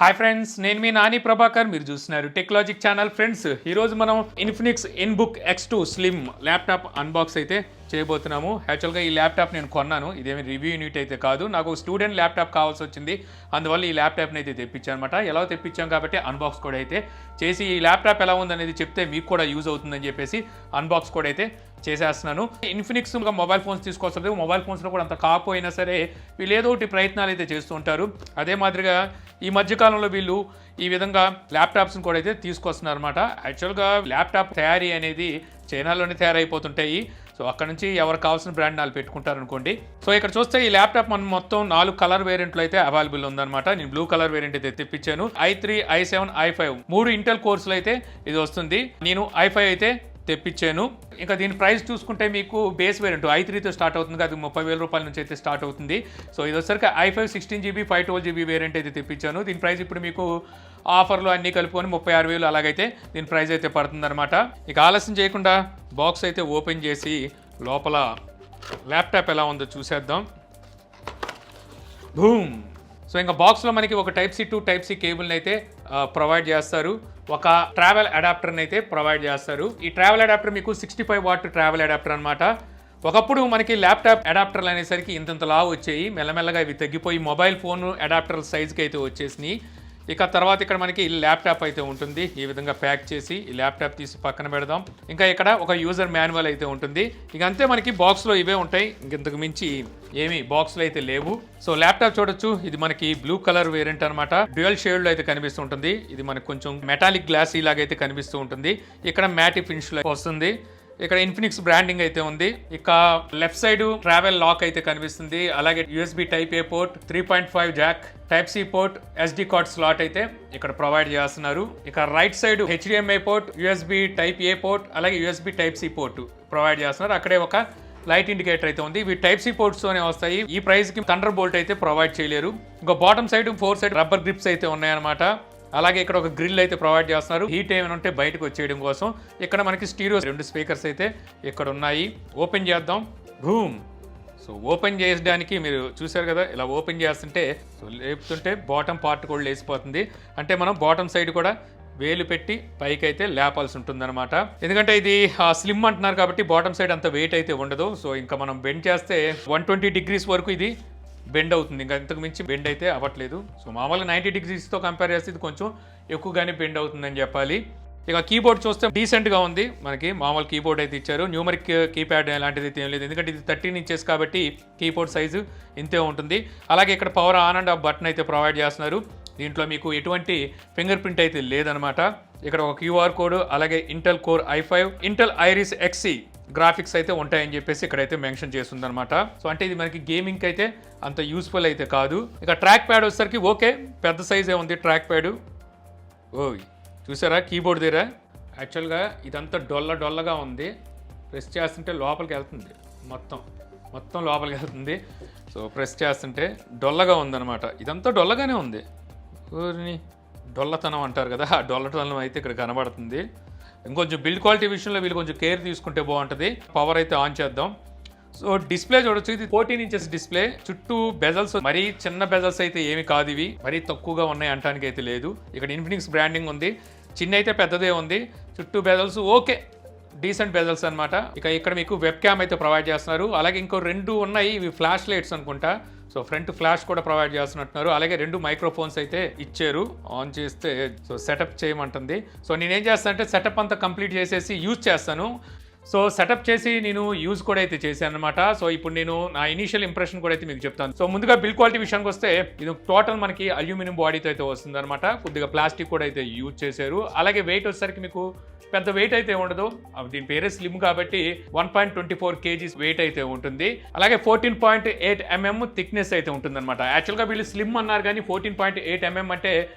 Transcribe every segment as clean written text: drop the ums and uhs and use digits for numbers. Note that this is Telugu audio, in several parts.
హాయ్ ఫ్రెండ్స్, నేను మీ నాని ప్రభాకర్. మీరు చూస్తున్నారు టెక్లాజిక్ ఛానల్. ఫ్రెండ్స్, ఈరోజు మనం Infinix inBook X2 slim laptop unbox అయితే చేయబోతున్నాము. యాక్చువల్గా ఈ ల్యాప్టాప్ నేను కొన్నాను, ఇదేమి రివ్యూ యూనిట్ అయితే కాదు. నాకు స్టూడెంట్ ల్యాప్టాప్ కావాల్సి వచ్చింది, అందువల్ల ఈ ల్యాప్టాప్ని అయితే తెప్పించాను అనమాట. ఎలా తెప్పించాం కాబట్టి అన్బాక్స్ కూడా అయితే చేసి ఈ ల్యాప్టాప్ ఎలా ఉందనేది చెప్తే మీకు కూడా యూజ్ అవుతుందని చెప్పేసి అన్బాక్స్ కూడా అయితే చేసేస్తున్నాను. ఇన్ఫినిక్స్ మొబైల్ ఫోన్స్ తీసుకొస్తుంది. మొబైల్ ఫోన్స్లో కూడా అంత కాకపోయినా సరే వీళ్ళు ఏదో ఒకటి ప్రయత్నాలు అయితే చేస్తూ ఉంటారు. అదే మాదిరిగా ఈ మధ్యకాలంలో వీళ్ళు ఈ విధంగా ల్యాప్టాప్స్ని కూడా అయితే తీసుకొస్తున్నారు అనమాట. యాక్చువల్గా ల్యాప్టాప్ తయారీ అనేది చైనాలోనే తయారైపోతుంటాయి. సో అక్కడ నుంచి ఎవరికి కావాల్సిన బ్రాండ్ వాళ్ళు పెట్టుకుంటారు అనుకోండి. సో ఇక్కడ చూస్తే ఈ ల్యాప్టాప్ మనం మొత్తం 4 కలర్ వేరియంట్లో అయితే అవైలబుల్ ఉందన్నమాట. నేను బ్లూ కలర్ వేరియంట్ అయితే తెప్పించాను. i3, i7, i5 3 ఇంటెల్ కోర్సులు అయితే ఇది వస్తుంది. నేను i5 అయితే తెప్పించాను. ఇంకా దీని ప్రైస్ చూసుకుంటే మీకు బేస్ వేరియంట్ i3తో స్టార్ట్ అవుతుంది, అది 30,000 రూపాయల నుంచి అయితే స్టార్ట్ అవుతుంది. సో ఇది వచ్చరికి i5 16GB 512GB వేరియంట్ అయితే తెప్పించాను. దీని ప్రైస్ ఇప్పుడు మీకు ఆఫర్లు అన్నీ కలుపుకొని 36,000 అలాగైతే దీని ప్రైస్ అయితే పడుతుంది అనమాట. ఇక ఆలస్యం చేయకుండా బాక్స్ అయితే ఓపెన్ చేసి లోపల ల్యాప్టాప్ ఎలా ఉందో చూసేద్దాం. బూమ్. సో ఇంకా బాక్స్లో మనకి ఒక Type-C to Type-C కేబుల్ని అయితే ప్రొవైడ్ చేస్తారు. ఒక ట్రావెల్ అడాప్టర్ని అయితే ప్రొవైడ్ చేస్తారు. ఈ ట్రావెల్ అడాప్టర్ మీకు 65 వాట్ ట్రావెల్ అడాప్టర్ అనమాట. ఒకప్పుడు మనకి ల్యాప్టాప్ అడాప్టర్లు అనేసరికి ఇంతంత లావు వచ్చాయి, మెల్లమెల్లగా ఇవి తగ్గిపోయి మొబైల్ ఫోన్ అడాప్టర్ సైజ్కి అయితే వచ్చేసినాయి. ఇక తర్వాత ఇక్కడ మనకి ల్యాప్టాప్ అయితే ఉంటుంది. ఈ విధంగా ప్యాక్ చేసి ఈ ల్యాప్టాప్ తీసి పక్కన పెడదాం. ఇంకా ఇక్కడ ఒక యూజర్ మాన్యువల్ అయితే ఉంటుంది. ఇక అంతే, మనకి బాక్స్లో ఇవే ఉంటాయి, ఇంతకు మించి ఏమి బాక్స్లో అయితే లేవు. సో ల్యాప్టాప్ చూడొచ్చు, ఇది మనకి బ్లూ కలర్ వేరియంట్ అనమాట. డ్యూయల్ షేడ్లో అయితే కనిపిస్తూ ఉంటుంది. ఇది మనకు కొంచెం మెటాలిక్ గ్లాస్ ఇలాగైతే కనిపిస్తూ ఉంటుంది. ఇక్కడ మ్యాటి ఫినిష్ వస్తుంది. ఇక్కడ ఇన్ఫినిక్స్ బ్రాండింగ్ అయితే ఉంది. ఇక లెఫ్ట్ సైడ్ ట్రావెల్ లాక్ అయితే కనిపిస్తుంది. అలాగే USB Type-A port, 3.5 Jack, Type-C port, SD card slot అయితే ఇక్కడ ప్రొవైడ్ చేస్తున్నారు. ఇక right side HDMI port, USB Type-A port, అలాగే USB Type-C పోర్ట్ ప్రొవైడ్ చేస్తున్నారు. అక్కడే ఒక లైట్ ఇండికేటర్ అయితే ఉంది. ఇవి Type-C పోర్ట్స్తోనే వస్తాయి. ఈ ప్రైస్ కి థండర్ బోల్ట్ అయితే ప్రొవైడ్ చేయలేరు. ఇంకా bottom side 4 side rubber grips అయితే ఉన్నాయన్నమాట. అలాగే ఇక్కడ ఒక గ్రిల్ అయితే ప్రొవైడ్ చేస్తున్నారు, హీట్ ఏమైనా ఉంటే బయటకు వచ్చేయడం కోసం. ఇక్కడ మనకి స్టీరియో 2 స్పీకర్స్ అయితే ఇక్కడ ఉన్నాయి. ఓపెన్ చేద్దాం. భూమ్. సో ఓపెన్ చేయడానికి మీరు చూసారు కదా, ఇలా ఓపెన్ చేస్తుంటే సో లేపుతుంటే బాటమ్ పార్ట్ కూడా లేసిపోతుంది. అంటే మనం బాటమ్ సైడ్ కూడా వేలు పెట్టి పైకి అయితే లేపాల్సి ఉంటుందన్నమాట. ఎందుకంటే ఇది స్లిమ్ అంటున్నారు కాబట్టి బాటమ్ సైడ్ అంత వెయిట్ అయితే ఉండదు. సో ఇంకా మనం బెండ్ చేస్తే 120 డిగ్రీస్ వరకు ఇది బెండ్ అవుతుంది. ఇంకా ఇంతకు మించి బెండ్ అయితే అవ్వట్లేదు. సో మామూలుగా 90 డిగ్రీస్తో కంపేర్ చేస్తే ఇది కొంచెం ఎక్కువగానే బెండ్ అవుతుందని చెప్పాలి. ఇక కీబోర్డ్ చూస్తే డీసెంట్గా ఉంది. మనకి మామూలు కీబోర్డ్ అయితే ఇచ్చారు. న్యూమరిక్ కీప్యాడ్ లాంటిది అయితే ఏం లేదు, ఎందుకంటే ఇది 13 ఇంచెస్ కాబట్టి కీబోర్డ్ సైజు ఇంతే ఉంటుంది. అలాగే ఇక్కడ power on and of button అయితే ప్రొవైడ్ చేస్తున్నారు. దీంట్లో మీకు ఎటువంటి ఫింగర్ ప్రింట్ అయితే లేదనమాట. ఇక్కడ ఒక QR కోడ్, అలాగే Intel core i5, Intel iris XC graphics అయితే ఉంటాయని చెప్పేసి ఇక్కడైతే మెన్షన్ చేస్తుంది అనమాట. సో అంటే ఇది మనకి గేమింగ్ అయితే అంత యూస్ఫుల్ అయితే కాదు. ఇక ట్రాక్ ప్యాడ్ వచ్చేసరికి ఓకే, పెద్ద సైజే ఉంది ట్రాక్ ప్యాడ్. ఓయ్ చూసారా కీబోర్డ్ దగ్గర, యాక్చువల్గా ఇదంతా డొల్లగా ఉంది. ప్రెస్ చేస్తుంటే లోపలికి వెళ్తుంది, మొత్తం లోపలికి వెళ్తుంది. సో ప్రెస్ చేస్తుంటే డొల్లగా ఉందన్నమాట. ఇదంతా డొల్లగానే ఉంది. ఊరిని డొల్లతనం అంటారు కదా, ఆ డొల్లతనం అయితే ఇక్కడ కనబడుతుంది. ఇంకొంచెం బిల్డ్ క్వాలిటీ విషయంలో వీళ్ళు కొంచెం కేర్ తీసుకుంటే బాగుంటుంది. పవర్ అయితే ఆన్ చేద్దాం. సో డిస్ప్లే చూడొచ్చు, ఇది 14 ఇంచెస్ డిస్ప్లే. చుట్టూ బెజల్స్ మరీ చిన్న బెజల్స్ అయితే ఏమి కాదు, ఇవి మరీ తక్కువగా ఉన్నాయి అంటానికి అయితే లేదు. ఇక్కడ ఇన్ఫినిక్స్ బ్రాండింగ్ ఉంది, చిన్న అయితే పెద్దదే ఉంది. చుట్టూ బెజల్స్ ఓకే, డీసెంట్ బెజల్స్ అనమాట. ఇక ఇక్కడ మీకు వెబ్ క్యామ్ అయితే ప్రొవైడ్ చేస్తున్నారు. అలాగే ఇంకో 2 ఉన్నాయి, ఇవి ఫ్లాష్ లైట్స్ అనుకుంటా. సో ఫ్రంట్ ఫ్లాష్ కూడా ప్రొవైడ్ చేస్తున్నట్టున్నారు. అలాగే 2 మైక్రోఫోన్స్ అయితే ఇచ్చారు. ఆన్ చేస్తే సో సెటప్ చేయమంటుంది. సో నేనేం చేస్తాను అంటే సెటప్ అంతా కంప్లీట్ చేసేసి యూజ్ చేస్తాను. సో సెటప్ చేసి నేను యూజ్ కూడా అయితే చేశాను అనమాట. సో ఇప్పుడు నేను నా ఇనీషియల్ ఇంప్రెషన్ కూడా అయితే మీకు చెప్తాను. సో ముందుగా బిల్డ్ క్వాలిటీ విషయానికి వస్తే ఇది టోటల్ మనకి అల్యూమినియం బాడీతో అయితే వస్తుంది అనమాట. కొద్దిగా ప్లాస్టిక్ కూడా అయితే యూజ్ చేశారు. అలాగే వెయిట్ వచ్చేసరికి మీకు పెద్ద వెయిట్ అయితే ఉండదు, దీని పేరే స్లిమ్ కాబట్టి 1.24 kgs వెయిట్ అయితే ఉంటుంది. అలాగే 14.8 mm థిక్నెస్ అయితే ఉంటుంది అనమాట. యాక్చువల్గా వీళ్ళు స్లిమ్ అన్నారు కానీ 14.8 mm అంటే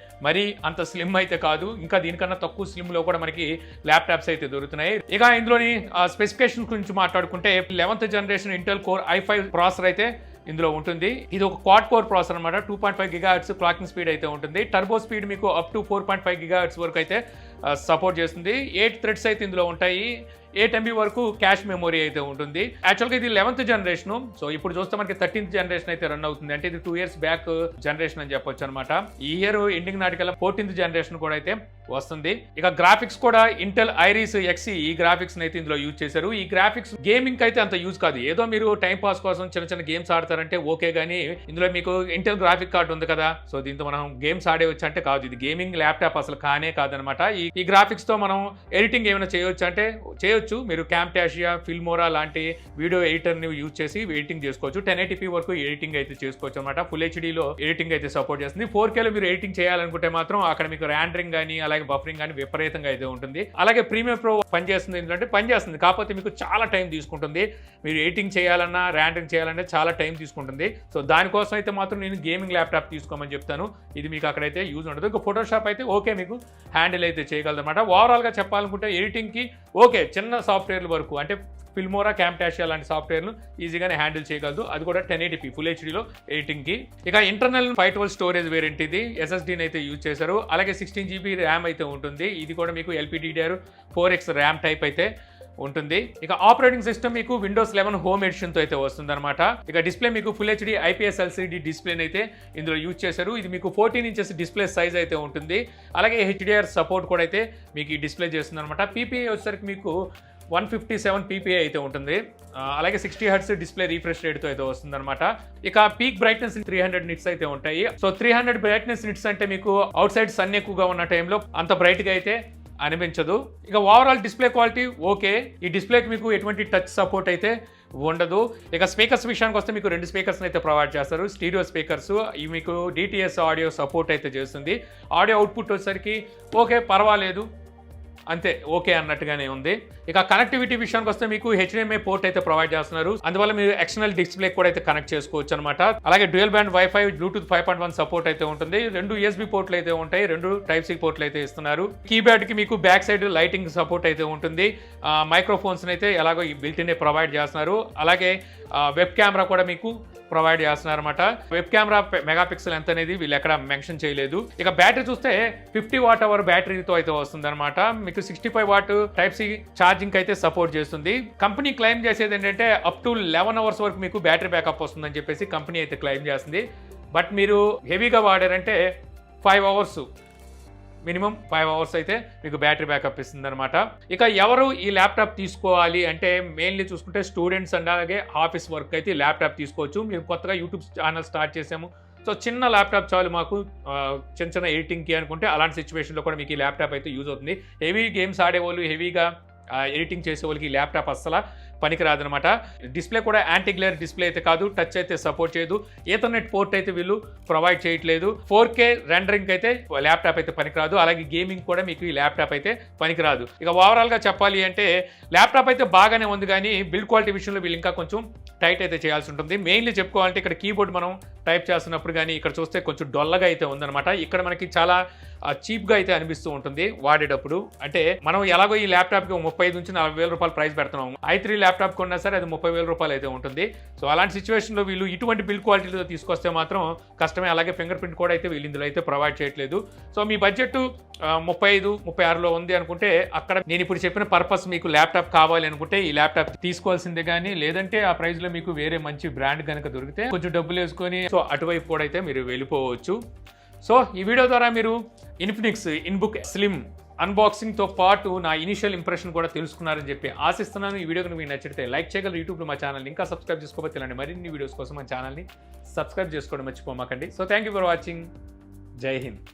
మరి అంత స్లిమ్ అయితే కాదు. ఇంకా దీనికన్నా తక్కువ స్లిమ్లో కూడా మనకి ల్యాప్టాప్స్ అయితే దొరుకుతున్నాయి. ఇక ఇందులోని స్పెసిఫికేషన్ గురించి మాట్లాడుకుంటే 11th generation Intel core i5 processor అయితే ఇందులో ఉంటుంది. ఇది ఒక క్వాడ్ కోర్ ప్రాసెసర్ అనమాట. 2.5 GHz క్లాకింగ్ స్పీడ్ అయితే ఉంటుంది. టర్బో స్పీడ్ మీకు అప్ టు 4.5 GHz వరకు అయితే సపోర్ట్ చేస్తుంది. 8 థ్రెడ్స్ అయితే ఇందులో ఉంటాయి. 8 MB వరకు క్యాష్ మెమొరీ అయితే ఉంటుంది. యాక్చువల్గా ఇది 11th జనరేషన్. సో ఇప్పుడు చూస్తే మనకి 13th జనరేషన్ అయితే రన్ అవుతుంది. అంటే ఇది 2 years బ్యాక్ జనరేషన్ అని చెప్పొచ్చు అనమాట. ఈ ఇయర్ ఎండింగ్ నాటికల్లా 14th జనరేషన్ కూడా అయితే వస్తుంది. ఇక గ్రాఫిక్స్ కూడా ఇంటెల్ ఐరిస్ ఎక్సీ ఈ గ్రాఫిక్స్ అయితే ఇందులో యూజ్ చేశారు. ఈ గ్రాఫిక్స్ గేమింగ్ అయితే అంత యూజ్ కాదు. ఏదో మీరు టైం పాస్ కోసం చిన్న చిన్న గేమ్స్ ఆడతారంటే ఓకే, కానీ ఇందులో మీకు ఇంటెల్ గ్రాఫిక్ కార్డ్ ఉంది కదా, సో దీంతో మనం గేమ్స్ ఆడేవచ్చు అంటే కాదు. ఇది గేమింగ్ ల్యాప్టాప్ అసలు కానే కాదనమాట. ఈ గ్రాఫిక్స్ తో మనం ఎడిటింగ్ ఏమైనా చేయొచ్చు అంటే చేయొచ్చు. మీరు క్యామ్టాషియా, ఫిల్మోరా లాంటి వీడియో ఎడిటర్ ని యూజ్ చేసి ఎడిటింగ్ చేసుకోవచ్చు. 1080p వరకు ఎడిటింగ్ అయితే చేసుకోవచ్చు అనమాట. ఫుల్ హెచ్డీలో ఎడిటింగ్ అయితే సపోర్ట్ చేస్తుంది. 4K లో మీరు ఎడిటింగ్ చేయాలనుకుంటే మాత్రం అక్కడ మీకు ర్యాండరింగ్ కానీ అలాగే బఫరింగ్ కానీ విపరీతంగా అయితే ఉంటుంది. అలాగే ప్రీమియర్ ప్రో పనిచేస్తుంది ఏంటంటే పనిచేస్తుంది, కాకపోతే మీకు చాలా టైం తీసుకుంటుంది. మీరు ఎడిటింగ్ చేయాలన్నా ర్యాండరింగ్ చేయాలంటే చాలా టైం తీసుకుంటుంది. సో దానికోసం అయితే మాత్రం నేను గేమింగ్ ల్యాప్టాప్ తీసుకోమని చెప్తాను. ఇది మీకు అక్కడైతే యూజ్ ఉండదు. ఇంకా ఫోటోషాప్ అయితే ఓకే, మీకు హ్యాండిల్ అయితే చేయగలదు అనమాట. ఓవరాల్గా చెప్పాలనుకుంటే ఎడిటింగ్కి ఓకే, చిన్న సాఫ్ట్వేర్ల వరకు అంటే ఫిల్మోరా, క్యామ్టాషియా లాంటి సాఫ్ట్వేర్లు ఈజీగానే హ్యాండిల్ చేయగలదు. అది కూడా 1080p ఫుల్ హెచ్డీలో ఎడిటింగ్కి. ఇక ఇంటర్నల్ 512 స్టోరేజ్ వేరియంట్ ఇది. SSDని అయితే యూజ్ చేశారు. అలాగే 16GB ర్యామ్ అయితే ఉంటుంది. ఇది కూడా మీకు LPDDR4X ర్యామ్ టైప్ అయితే ఉంటుంది. ఇక ఆపరేటింగ్ సిస్టమ్ మీకు Windows 11 హోమ్ ఎడిషన్తో అయితే వస్తుంది అనమాట. ఇక డిస్ప్లే మీకు ఫుల్ హెచ్డీ IPS LCD డిస్ప్లేని అయితే ఇందులో యూజ్ చేశారు. ఇది మీకు 14 inches డిస్ప్లే సైజ్ అయితే ఉంటుంది. అలాగే HDR సపోర్ట్ కూడా అయితే మీకు ఈ డిస్ప్లే చేస్తుంది అనమాట. PPI వచ్చేసరికి మీకు 157 PPI అయితే ఉంటుంది. అలాగే 60 Hz డిస్ప్లే రీఫ్రెష్ రేట్తో అయితే వస్తుంది అనమాట. ఇక పీక్ బ్రైట్నెస్ 300 నిట్స్ అయితే ఉంటాయి. సో 300 బ్రైట్నెస్ నిట్స్ అంటే మీకు అవుట్ సైడ్ సన్ ఎక్కువగా ఉన్న టైంలో అంత బ్రైట్గా అయితే అనిపించదు. ఇక ఓవరాల్ డిస్ప్లే క్వాలిటీ ఓకే. ఈ డిస్ప్లేకి మీకు ఎటువంటి టచ్ సపోర్ట్ అయితే ఉండదు. ఇక స్పీకర్స్ విషయానికి వస్తే మీకు 2 స్పీకర్స్ అయితే ప్రొవైడ్ చేస్తారు. Stereo speakers. ఇవి మీకు DTS ఆడియో సపోర్ట్ అయితే చేస్తుంది. ఆడియో అవుట్పుట్ వచ్చేసరికి ఓకే, పర్వాలేదు, అంతే, ఓకే అన్నట్టుగానే ఉంది. ఇక కనెక్టివిటీ విషయానికి వస్తే మీకు HDMI పోర్ట్ అయితే ప్రొవైడ్ చేస్తున్నారు. అందువల్ల మీరు ఎక్స్టర్నల్ డిస్ప్లే కూడా అయితే కనెక్ట్ చేసుకోవచ్చు అనమాట. అలాగే dual band wifi, Bluetooth 5.1 support అయితే ఉంటుంది. 2 USB పోర్ట్లు అయితే ఉంటాయి. 2 Type-C పోర్ట్లు అయితే ఇస్తున్నారు. కీబోర్డ్ కి మీకు బ్యాక్ సైడ్ లైటింగ్ సపోర్ట్ అయితే ఉంటుంది. మైక్రోఫోన్స్ అయితే ఎలాగో బిల్ట్-ఇన్ ప్రొవైడ్ చేస్తున్నారు. అలాగే వెబ్ కెమెరా కూడా మీకు ప్రొవైడ్ చేస్తున్నారు అనమాట. వెబ్ కెమెరా మెగాపిక్సెల్ ఎంత అనేది వీళ్ళు ఎక్కడ మెన్షన్ చేయలేదు. ఇక బ్యాటరీ చూస్తే 50 Wh బ్యాటరీతో అయితే వస్తుంది అనమాట. మీకు 65 వాట్ Type-C ఛార్జింగ్ అయితే సపోర్ట్ చేస్తుంది. కంపెనీ క్లెయిమ్ చేసేది ఏంటంటే అప్ టు 11 hours వరకు మీకు బ్యాటరీ బ్యాకప్ వస్తుందని చెప్పేసి కంపెనీ అయితే క్లెయిమ్ చేస్తుంది. బట్ మీరు హెవీగా వాడారంటే 5 hours, మినిమం 5 hours అయితే మీకు బ్యాటరీ బ్యాకప్ ఇస్తుంది అనమాట. ఇక ఎవరు ఈ ల్యాప్టాప్ తీసుకోవాలి అంటే మెయిన్లీ చూసుకుంటే స్టూడెంట్స్ అండ్ అలాగే ఆఫీస్ వర్క్ అయితే ఈ ల్యాప్టాప్ తీసుకోవచ్చు. మీరు కొత్తగా యూట్యూబ్ ఛానల్ స్టార్ట్ చేసాము, సో చిన్న ల్యాప్టాప్ చాలు మాకు చిన్న చిన్న ఎడిటింగ్కి అనుకుంటే అలాంటి సిచ్యువేషన్లో కూడా మీకు ఈ ల్యాప్టాప్ అయితే యూజ్ అవుతుంది. హెవీ గేమ్స్ ఆడేవాళ్ళు, హెవీగా ఎడిటింగ్ చేసే వాళ్ళకి ఈ ల్యాప్టాప్ అస్సలు పనికిరాదనమాట. డిస్ప్లే కూడా యాంటీ గ్లేర్ డిస్ప్లే అయితే కాదు, టచ్ అయితే సపోర్ట్ చేయదు. ఈథర్నెట్ పోర్ట్ అయితే వీళ్ళు ప్రొవైడ్ చేయట్లేదు. 4K రెండరింగ్ అయితే ల్యాప్టాప్ అయితే పనికిరాదు. అలాగే గేమింగ్ కూడా మీకు ఈ ల్యాప్టాప్ అయితే పనికిరాదు. ఇక ఓవరాల్గా చెప్పాలి అంటే ల్యాప్టాప్ అయితే బాగానే ఉంది, కానీ బిల్డ్ క్వాలిటీ విషయంలో వీళ్ళు ఇంకా కొంచెం టైట్ అయితే చేయాల్సి ఉంటుంది. మెయిన్లీ చెప్పుకోవాలంటే ఇక్కడ కీబోర్డ్ మనం టైప్ చేస్తున్నప్పుడు కానీ ఇక్కడ చూస్తే కొంచెం డొల్లగా అయితే ఉందన్నమాట. ఇక్కడ మనకి చాలా చీప్గా అయితే అనిపిస్తూ ఉంటుంది వాడేటప్పుడు. అంటే మనం ఎలాగో ఈ ల్యాప్టాప్కి 35 నుంచి 40 వేల రూపాయలు ప్రైస్ పెడుతున్నాం. i3 ల్యాప్టాప్ కొన్నా సరే అది 30 వేల రూపాయలు అయితే ఉంటుంది. సో అలాంటి సిచ్యువేషన్లో వీళ్ళు ఇటువంటి బిల్డ్ క్వాలిటీతో తీసుకొస్తే మాత్రం కష్టమే. అలాగే ఫింగర్ ప్రింట్ కూడా అయితే వీళ్ళు ఇందులో అయితే ప్రొవైడ్ చేయట్లేదు. సో మీ బడ్జెట్ 35-36లో ఉంది అనుకుంటే అక్కడ నేను ఇప్పుడు చెప్పిన పర్పస్ మీకు ల్యాప్టాప్ కావాలి అనుకుంటే ఈ ల్యాప్టాప్ తీసుకోవాల్సిందే, కానీ లేదంటే ఆ ప్రైస్లో మీకు వేరే మంచి బ్రాండ్ కనుక దొరికితే కొంచెం డబ్బులు వేసుకొని సో అటువైపు కూడా అయితే మీరు వెళ్ళిపోవచ్చు. సో ఈ వీడియో ద్వారా మీరు ఇన్ఫినిక్స్ ఇన్బుక్ స్లిమ్ అన్బాక్సింగ్తో పాటు నా ఇనిషియల్ ఇంప్రెషన్ కూడా తెలుసుకున్నారని చెప్పి ఆశిస్తున్నాను. ఈ వీడియో కనుక మీకు నచ్చితే లైక్ చేయగలరు. యూట్యూబ్లో మా ఛానల్ని ఇంకా సబ్స్క్రైబ్ చేసుకోకపోతే ఇలాంటి మరిన్ని వీడియోస్ కోసం మా ఛానల్ని సబ్స్క్రైబ్ చేసుకోవడం మర్చిపోమాకండి. So thank you for watching. జై హింద్.